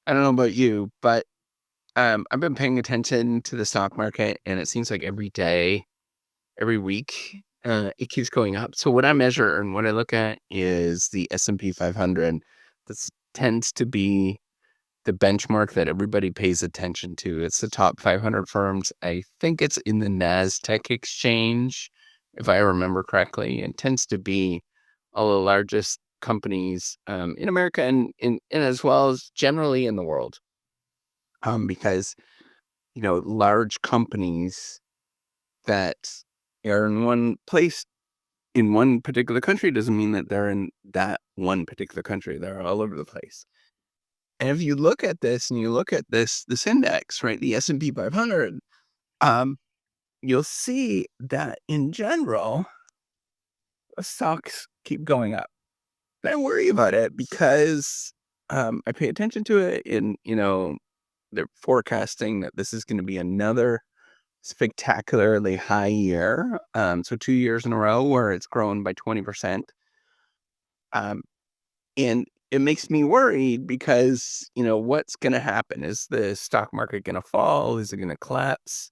I don't know about you, but I've been paying attention to the stock market, and it seems like every day, every week, it keeps going up. So what I measure and what I look at is the S&P 500. This tends to be the benchmark that everybody pays attention to. It's the top 500 firms. I think it's in the NASDAQ exchange, if I remember correctly. It tends to be all the largest companies in America and as well as generally in the world. Because large companies that are in one place in one particular country doesn't mean that they're in that one particular country. They're all over the place. And if you look at this and you look at this index, right, the S&P 500, um, you'll see that in general, stocks keep going up. And I worry about it because I pay attention to it and, they're forecasting that this is going to be another spectacularly high year. So 2 years in a row where it's grown by 20%. Um, and it makes me worried because, what's going to happen? Is the stock market going to fall? Is it going to collapse?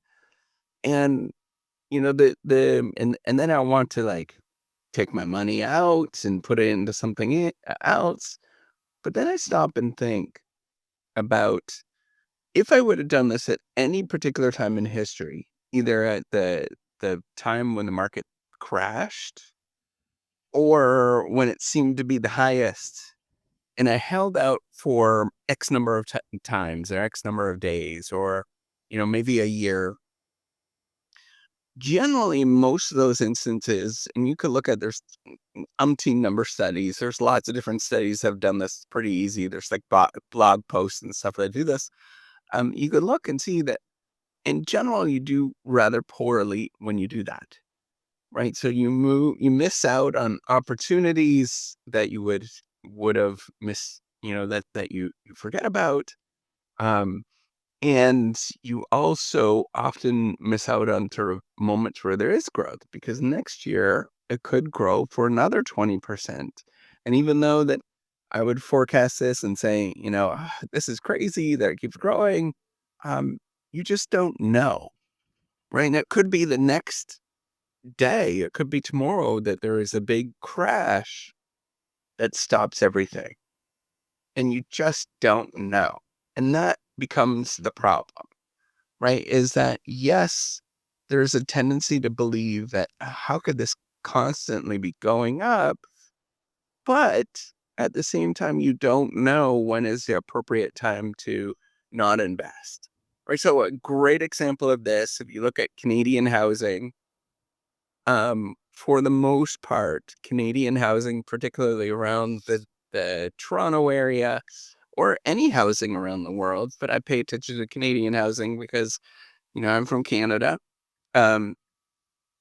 And, and then I want to take my money out and put it into something else. But then I stop and think about if I would have done this at any particular time in history, either at the time when the market crashed or when it seemed to be the highest, and I held out for X number of times or X number of days or, maybe a year, generally most of those instances, and you could look at there's umpteen number of studies. There's lots of different studies that have done this pretty easy. There's like blog posts and stuff that do this. You could look and see that in general, you do rather poorly when you do that, right? So you miss out on opportunities that you would have missed, that you forget about. Um, and you also often miss out on sort of moments where there is growth because next year it could grow for another 20%. And even though that I would forecast this and say, this is crazy that it keeps growing, um, you just don't know, right? And it could be the next day, it could be tomorrow that there is a big crash that stops everything. And you just don't know. And that becomes the problem, right? Is that, yes, there's a tendency to believe that how could this constantly be going up? But at the same time, you don't know when is the appropriate time to not invest, right? So a great example of this, if you look at Canadian housing, for the most part, Canadian housing, particularly around the Toronto area or any housing around the world, but I pay attention to Canadian housing because, I'm from Canada. Um,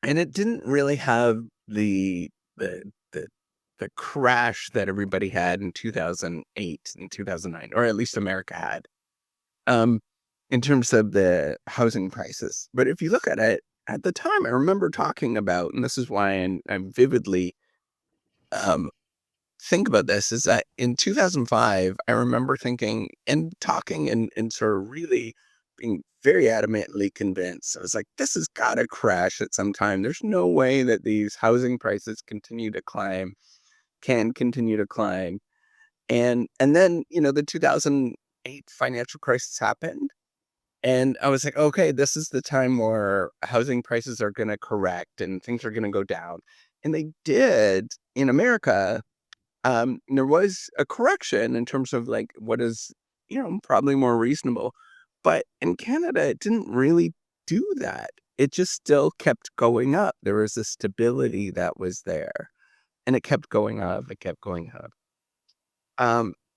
and it didn't really have the the the crash that everybody had in 2008 and 2009, or at least America had, um, in terms of the housing prices. But if you look at it, at the time, I remember talking about, and this is why I'm vividly um, think about this, is that in 2005, I remember thinking and talking and sort of really being very adamantly convinced. I was like, this has got to crash at some time. There's no way that these housing prices can continue to climb. And then, the 2008 financial crisis happened. And I was like, okay, this is the time where housing prices are going to correct and things are going to go down. And they did in America. There was a correction in terms of like what is, probably more reasonable. But in Canada, it didn't really do that. It just still kept going up. There was a stability that was there and it kept going up. It kept going up.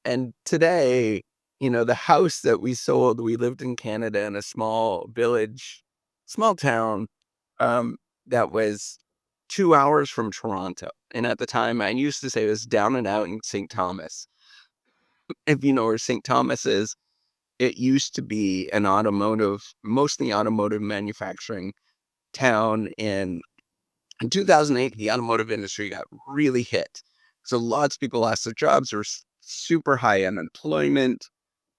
And today, the house that we sold, we lived in Canada in a small village, small town, um, that was 2 hours from Toronto. And at the time, I used to say it was down and out in St. Thomas. If you know where St. Thomas is, it used to be mostly automotive manufacturing town. And in 2008, the automotive industry got really hit. So lots of people lost their jobs. There was super high unemployment.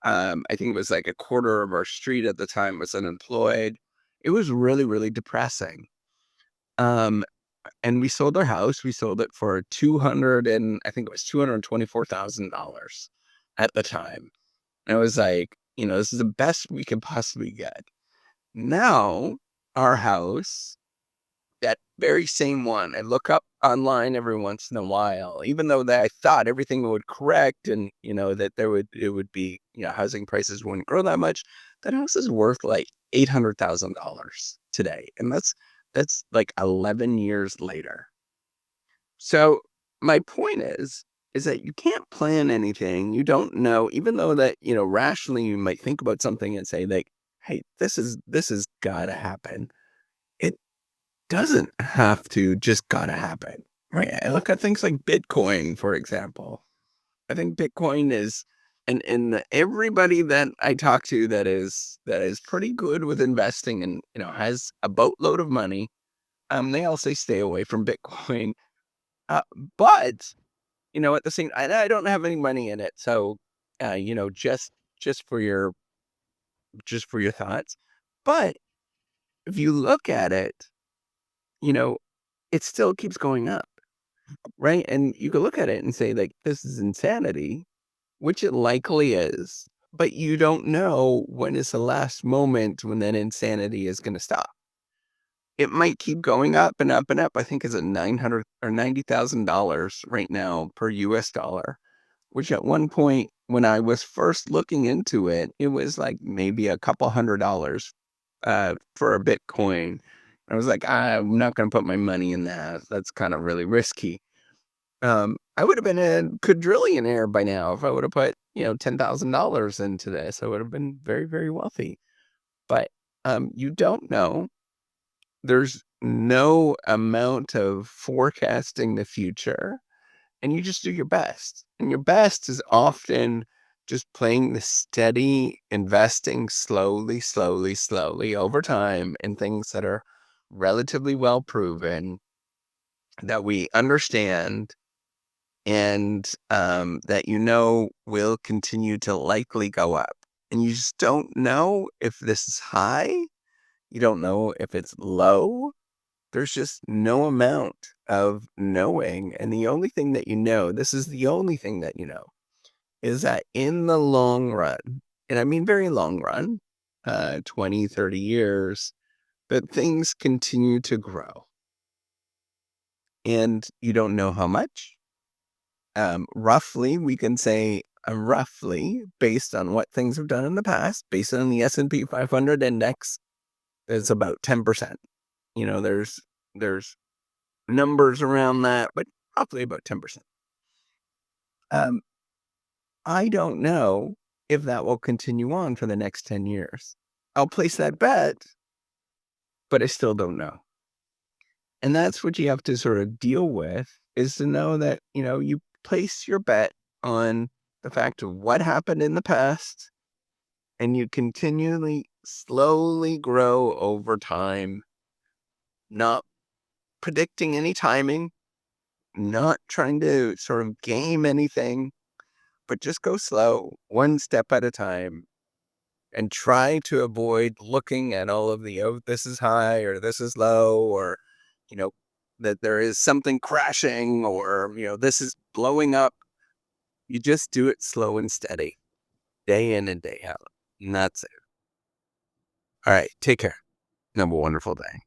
I think it was like a quarter of our street at the time was unemployed. It was really, really depressing. Um, and we sold our house. We sold it for 200 and I think it was $224,000 at the time. And I was like, this is the best we could possibly get. Now, our house, that very same one, I look up online every once in a while, even though that I thought everything would correct and, that it would be, housing prices wouldn't grow that much. That house is worth like $800,000 today. And that's like 11 years later. So my point is that you can't plan anything. You don't know, even though that, rationally you might think about something and say like, hey, this is gotta happen. It doesn't have to just gotta happen. Right. I look at things like Bitcoin, for example. I think Bitcoin is and everybody that I talk to that is pretty good with investing and has a boatload of money, they all say stay away from Bitcoin. Uh, but at the same, I don't have any money in it, so just for your thoughts. But if you look at it, you know, it still keeps going up, right? And you can look at it and say like, this is insanity, which it likely is. But you don't know when is the last moment when that insanity is going to stop. It might keep going up and up and up. I think it's at 900 or $90,000 right now per US dollar, which at one point when I was first looking into it, it was like maybe a couple $100 for a Bitcoin. I was like, I'm not going to put my money in that. That's kind of really risky. I would have been a quadrillionaire by now if I would have put, $10,000 into this. I would have been very, very wealthy. But you don't know. There's no amount of forecasting the future, and you just do your best. And your best is often just playing the steady, investing slowly, slowly, slowly over time in things that are relatively well proven, that we understand, and that will continue to likely go up. And you just don't know if this is high. You don't know if it's low. There's just no amount of knowing. And the only thing that this is the only thing that is that in the long run, and I mean very long run, 20, 30 years, that things continue to grow. And you don't know how much. Roughly, we can say roughly, based on what things have done in the past, based on the S&P 500 index, it's about 10%. There's numbers around that, but roughly about 10%. Um, I don't know if that will continue on for the next 10 years. I'll place that bet, but I still don't know. And that's what you have to sort of deal with, is to know that, you place your bet on the fact of what happened in the past, and you continually, slowly grow over time, not predicting any timing, not trying to sort of game anything, but just go slow, one step at a time, and try to avoid looking at all of the, oh, this is high or this is low, or, you know, that there is something crashing, or, this is blowing up. You just do it slow and steady, day in and day out. And that's it. All right. Take care. Have a wonderful day.